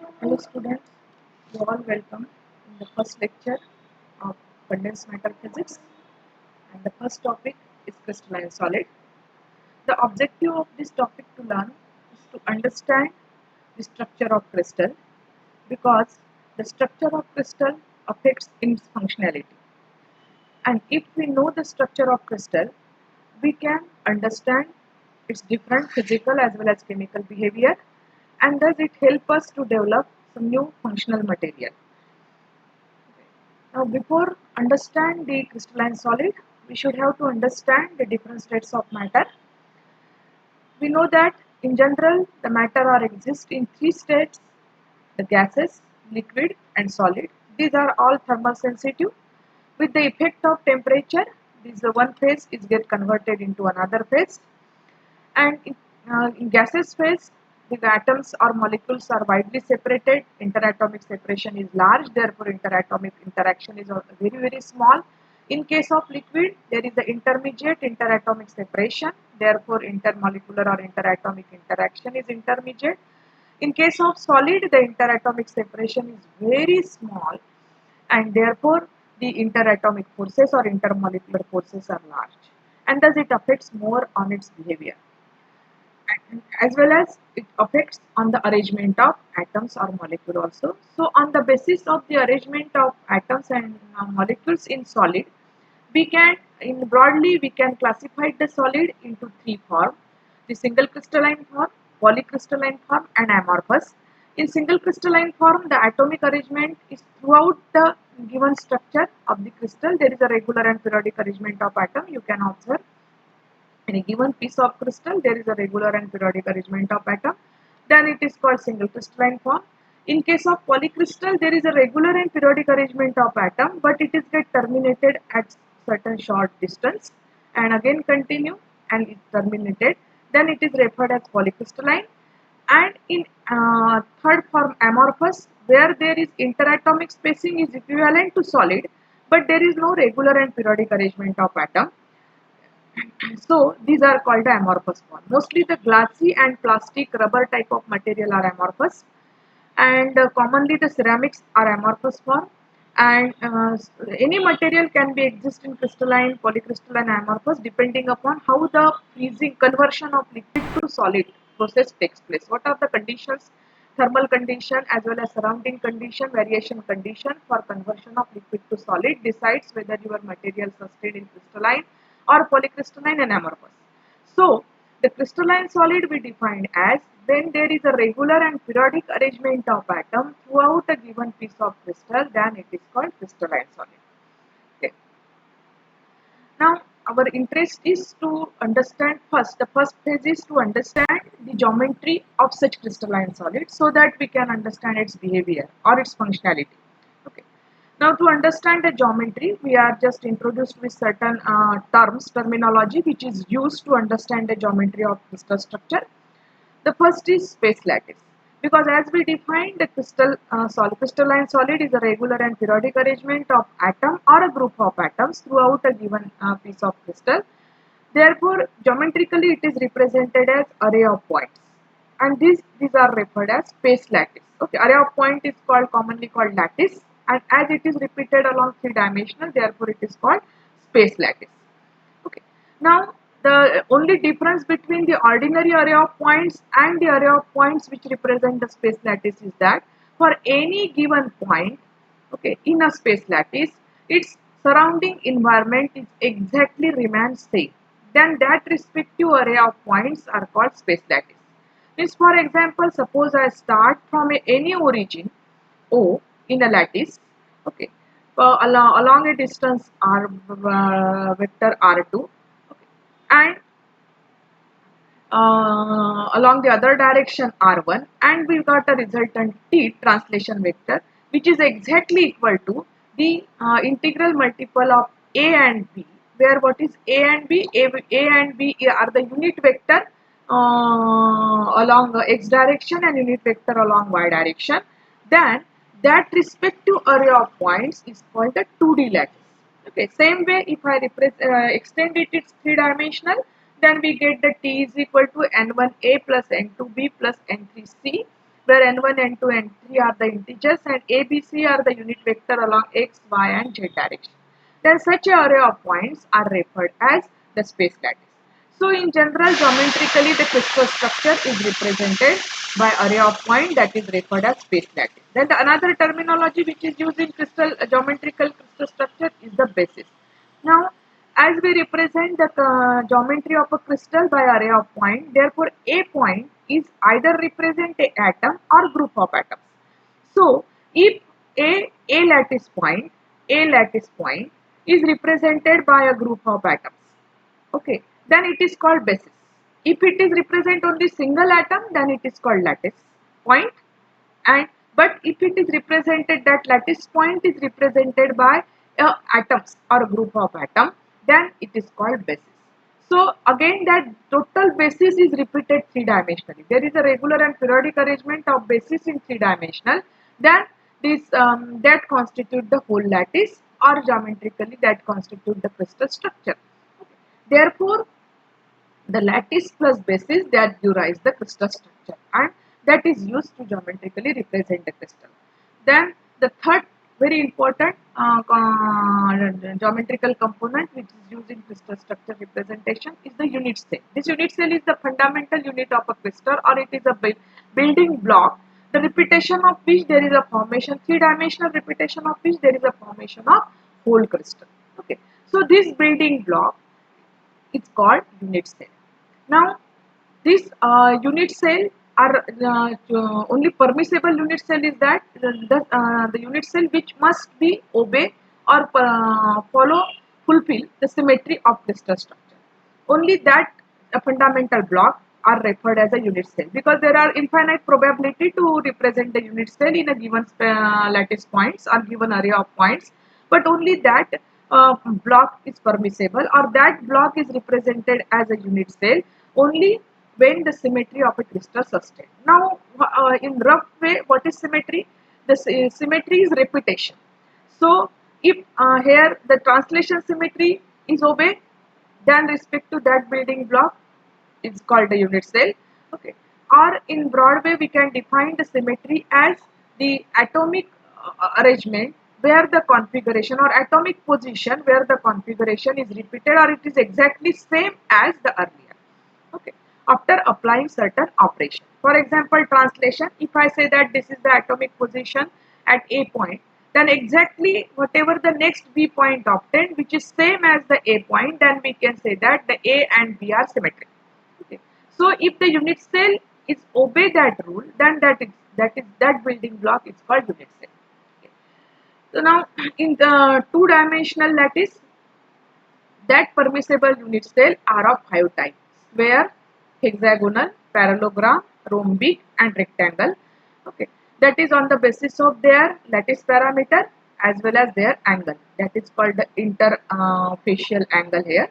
Hello students, you all welcome in the first lecture of condensed matter physics, and the first topic is crystalline solid. The objective of this topic to learn is to understand the structure of crystal, because the structure of crystal affects its functionality. And if we know the structure of crystal, we can understand its different physical as well as chemical behavior, and thus it helps us to develop some new functional material. Now, before understand the crystalline solid, we should have to understand the different states of matter. We know that in general, the matter are exist in three states: the gases, liquid, and solid. These are all thermal sensitive. With the effect of temperature, this one phase is get converted into another phase, and in gaseous phase, the atoms or molecules are widely separated. Interatomic separation is large, therefore interatomic interaction is very small. In case of liquid, there is the intermediate interatomic separation, therefore intermolecular or interatomic interaction is intermediate. In case of solid, the interatomic separation is very small, and therefore the interatomic forces or intermolecular forces are large, and thus it affects more on its behavior, as well as it affects on the arrangement of atoms or molecule also. So on the basis of the arrangement of atoms and molecules in solid, we can, in broadly, we can classify the solid into three forms: the single crystalline form, polycrystalline form, and amorphous. In single crystalline form, the atomic arrangement is throughout the given structure of the crystal. There is a regular and periodic arrangement of atom. You can observe in a given piece of crystal, there is a regular and periodic arrangement of atom. Then it is called single crystalline form. In case of polycrystal, there is a regular and periodic arrangement of atom, but it is get terminated at certain short distance and again continue and is terminated. Then it is referred as polycrystalline. And in third form, amorphous, where there is interatomic spacing is equivalent to solid, but there is no regular and periodic arrangement of atom. So these are called the amorphous form. Mostly the glassy and plastic rubber type of material are amorphous, and commonly the ceramics are amorphous form. And any material can be exist in crystalline, polycrystalline, amorphous, depending upon how the freezing conversion of liquid to solid process takes place. What are the conditions? Thermal condition as well as surrounding condition, variation condition for conversion of liquid to solid decides whether your material sustained in crystalline or polycrystalline and amorphous. So the crystalline solid we defined as when there is a regular and periodic arrangement of atom throughout a given piece of crystal, then it is called crystalline solid. Okay. Now our interest is to understand first, the first phase is to understand the geometry of such crystalline solid so that we can understand its behavior or its functionality. Okay. Now to understand the geometry, we are just introduced with certain terminology which is used to understand the geometry of crystal structure. The first is space lattice, because as we defined, the crystalline solid is a regular and periodic arrangement of atom or a group of atoms throughout a given piece of crystal. Therefore, geometrically it is represented as array of points, and these are referred as space lattice. Okay, array of point is commonly called lattice, and as it is repeated along three dimensional, therefore it is called space lattice. Okay. Now, the only difference between the ordinary array of points and the array of points which represent the space lattice is that for any given point, okay, in a space lattice, its surrounding environment is exactly remains same. Then that respective array of points are called space lattice. Means, for example, suppose I start from any origin O in a lattice, okay, along a distance r vector r2, okay, and along the other direction r1, and we got a resultant t translation vector which is exactly equal to the integral multiple of a and b, where what is a and b? A and b are the unit vector along x direction and unit vector along y direction. Then that respective array of points is called the 2D lattice. Okay, same way if I extend it, it's three dimensional, then we get the t is equal to n1a plus n2b plus n3c, where n1, n2, n3 are the integers and a, b, c are the unit vector along x, y and z direction. Then such an array of points are referred as the space lattice. So in general, geometrically the crystal structure is represented by array of points that is referred as space lattice. Then the another terminology which is used in geometrical crystal structure is the basis. Now, as we represent the geometry of a crystal by array of points, therefore a point is either represent a atom or group of atoms. So, if a lattice point is represented by a group of atoms, okay, then it is called basis. If it is represent only single atom, then it is called lattice point. And but if it is represented, that lattice point is represented by atoms or a group of atom, then it is called basis. So again, that total basis is repeated three dimensionally. There is a regular and periodic arrangement of basis in three dimensional. Then this that constitute the whole lattice, or geometrically that constitute the crystal structure. Okay. Therefore, the lattice plus basis that derives the crystal structure, and that is used to geometrically represent the crystal. Then the third very important geometrical component which is used in crystal structure representation is the unit cell. This unit cell is the fundamental unit of a crystal, or it is a building block, the repetition of which there is a formation, three-dimensional repetition of which there is a formation of whole crystal. Okay, so this building block is called unit cell. Now, this unit cell are only permissible unit cell is that the unit cell which must be obey or fulfill the symmetry of crystal structure. Only that fundamental block are referred as a unit cell, because there are infinite probability to represent the unit cell in a given lattice points or given array of points, but only that block is permissible, or that block is represented as a unit cell only when the symmetry of a crystal sustained. Now, in rough way, what is symmetry? The symmetry is repetition. So, if here the translation symmetry is obeyed, then respect to that building block, it's called a unit cell. Okay. Or in broad way, we can define the symmetry as the atomic arrangement where the configuration, or atomic position where the configuration is repeated, or it is exactly same as the earlier. Okay. After applying certain operation. For example, translation, if I say that this is the atomic position at A point, then exactly whatever the next B point obtained, which is same as the A point, then we can say that the A and B are symmetric. Okay. So if the unit cell is obey that rule, then that building block is called unit cell. Okay. So now in the two-dimensional lattice, that permissible unit cell are of 5 types, where hexagonal, parallelogram, rhombic and rectangle. Okay, that is on the basis of their lattice parameter as well as their angle. That is called the interfacial angle here.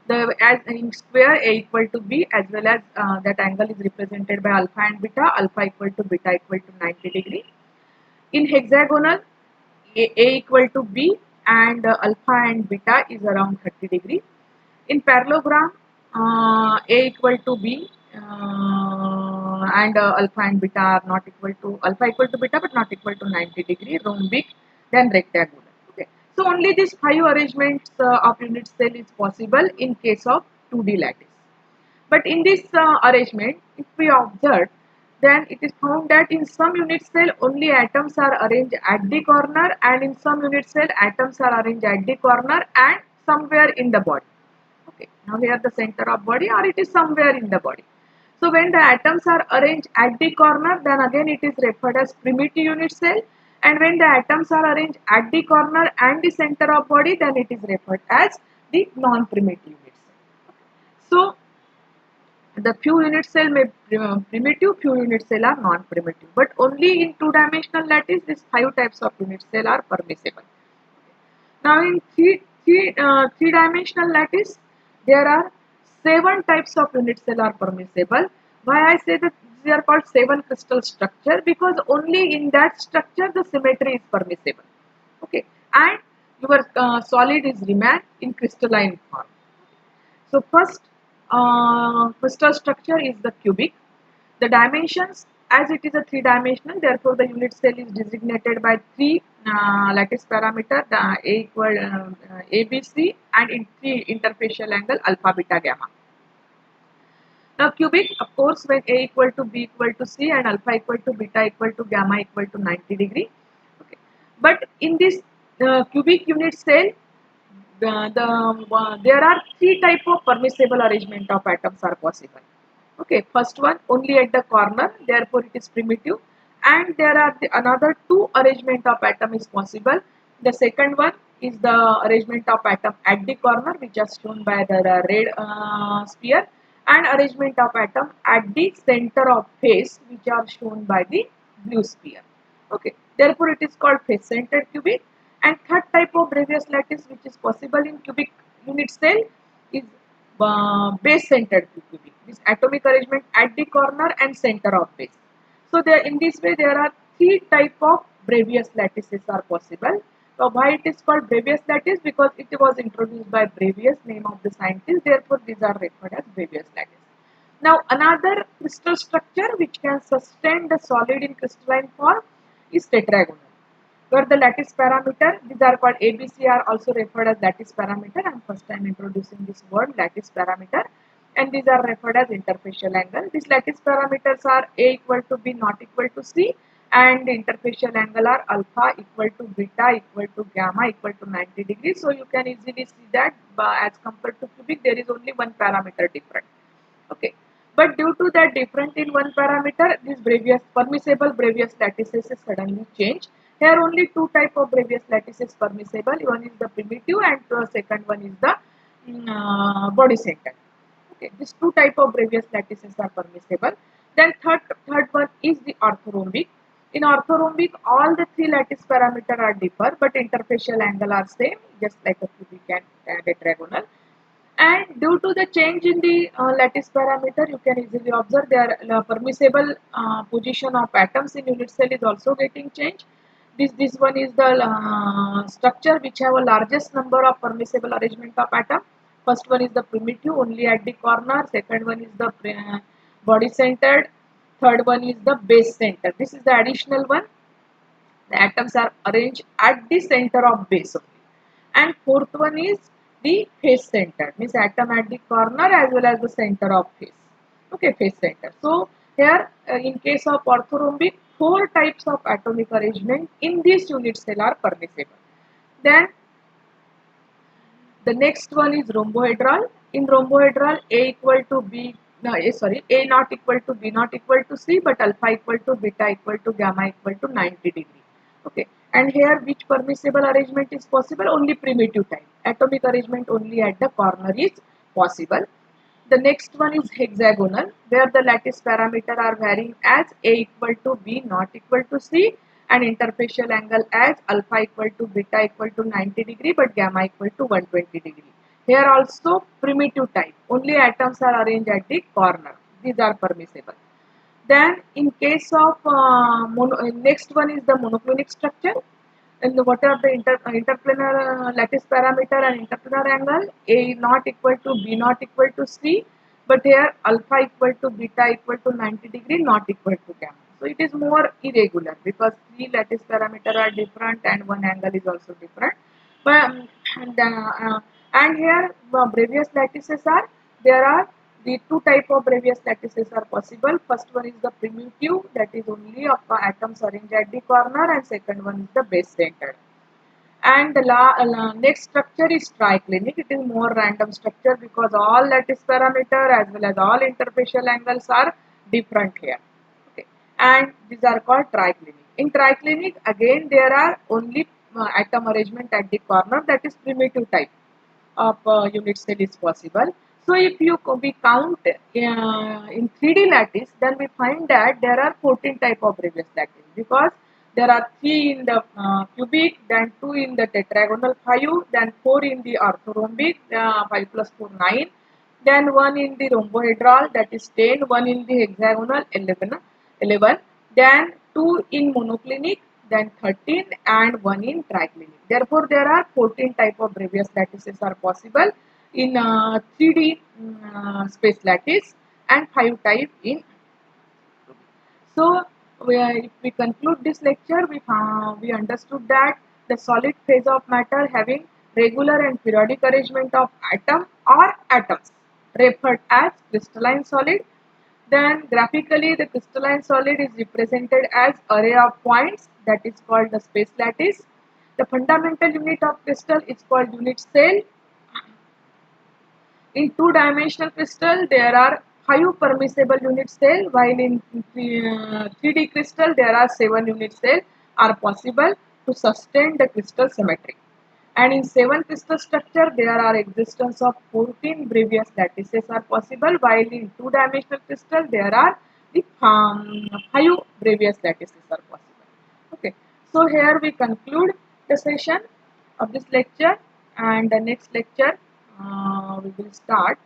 The as in square A equal to B, as well as that angle is represented by alpha and beta, alpha equal to beta equal to 90 degree. In hexagonal, A equal to B and alpha and beta is around 30 degree. In parallelogram, A equal to B and alpha and beta are not equal to, alpha equal to beta but not equal to 90 degree, rhombic, then rectangular. Okay. So only these 5 arrangements of unit cell is possible in case of 2D lattice. But in this arrangement, if we observe, then it is found that in some unit cell only atoms are arranged at the corner, and in some unit cell atoms are arranged at the corner and somewhere in the body. Okay, now here the center of body, or it is somewhere in the body. So when the atoms are arranged at the corner, then again it is referred as primitive unit cell, and when the atoms are arranged at the corner and the center of body, then it is referred as the non-primitive unit cell. So the few unit cell may be primitive, few unit cell are non-primitive, but only in two-dimensional lattice these 5 types of unit cell are permissible. Now in three-dimensional lattice, there are 7 types of unit cell are permissible. Why I say that they are called 7 crystal structure? Because only in that structure the symmetry is permissible. Okay, and your solid is remain in crystalline form. So first crystal structure is the cubic. The dimensions as it is a three-dimensional, therefore the unit cell is designated by three lattice parameter, the A equal ABC, and in three interfacial angle alpha, beta, gamma. Now cubic, of course, when A equal to B equal to C and alpha equal to beta equal to gamma equal to 90 degree. Okay. But in this cubic unit cell, there are three type of permissible arrangement of atoms are possible. Okay, first one only at the corner, therefore it is primitive, and there are another two arrangement of atom is possible. The second one is the arrangement of atom at the corner, which is shown by the red sphere, and arrangement of atom at the center of face, which are shown by the blue sphere. Okay, therefore it is called face centered cubic. And third type of Bravais lattice which is possible in cubic unit cell is base centered cubic. This atomic arrangement at the corner and center of base. So there, in this way, there are three type of Bravais lattices are possible. So why it is called Bravais lattice? Because it was introduced by Bravais, name of the scientist. Therefore, these are referred as Bravais lattice. Now, another crystal structure which can sustain the solid in crystalline form is tetragonal, where the lattice parameter, these are called ABC, are also referred as lattice parameter. I am first time introducing this word lattice parameter, and these are referred as interfacial angle. These lattice parameters are A equal to B not equal to C, and the interfacial angle are alpha equal to beta equal to gamma equal to 90 degrees. So you can easily see that as compared to cubic there is only one parameter different. Okay. But due to that difference in one parameter, this permissible Bravais lattices is suddenly changed. Here only two type of Bravais lattices permissible. One is the primitive and the second one is the body center. Okay, these two type of Bravais lattices are permissible. Then third one is the orthorhombic. In orthorhombic, all the three lattice parameter are differ, but interfacial angle are same, just like a cubic and tetragonal. And due to the change in the lattice parameter, you can easily observe their permissible position of atoms in unit cell is also getting changed. This one is the structure which have a largest number of permissible arrangement of atom. First one is the primitive, only at the corner. Second one is the body centered. Third one is the base center. This is the additional one. The atoms are arranged at the center of base only. And fourth one is the face center, means atom at the corner as well as the center of face. Okay, face center. So here in case of orthorhombic, four types of atomic arrangement in this unit cell are permissible. Then the next one is rhombohedral. In rhombohedral, A equal to B, no, A not equal to B not equal to C, but alpha equal to beta equal to gamma equal to 90 degree. Okay, and here which permissible arrangement is possible? Only primitive type. Atomic arrangement only at the corner is possible. The next one is hexagonal, where the lattice parameter are varying as A equal to B not equal to C, and interfacial angle as alpha equal to beta equal to 90 degree, but gamma equal to 120 degree. Here also primitive type, only atoms are arranged at the corner. These are permissible. Then in case of next one is the monoclinic structure. And what are the interplanar lattice parameter and interplanar angle? A not equal to B not equal to C, but here alpha equal to beta equal to 90 degree not equal to gamma. So it is more irregular because three lattice parameter are different and one angle is also different. But and here Bravais lattices are, there are the two type of Bravais lattices are possible. First one is the primitive, that is only of atoms arranged at the corner, and second one is the base centered. And the next structure is triclinic. It is more random structure because all lattice parameter as well as all interfacial angles are different here. Okay. And these are called triclinic. In triclinic, again there are only atom arrangement at the corner, that is primitive type of unit cell is possible. So if we count in 3D lattice, then we find that there are 14 type of Bravais lattice because there are 3 in the cubic, then 2 in the tetragonal 5, then 4 in the orthorhombic 5 plus 4 9, then 1 in the rhombohedral, that is 10, 1 in the hexagonal 11, then 2 in monoclinic, then 13, and 1 in triclinic. Therefore, there are 14 type of Bravais lattices are possible in 3D space lattice and 5 type in. So, if we conclude this lecture, we understood that the solid phase of matter having regular and periodic arrangement of atom or atoms referred as crystalline solid. Then graphically the crystalline solid is represented as array of points, that is called the space lattice. The fundamental unit of crystal is called unit cell. In two-dimensional crystal, there are 5 permissible unit cell, while in 3D crystal, there are 7 unit cell are possible to sustain the crystal symmetry. And in 7 crystal structure, there are existence of 14 previous lattices are possible, while in two-dimensional crystal, there are the 5 previous lattices are possible. Okay, so here we conclude the session of this lecture, and the next lecture we will start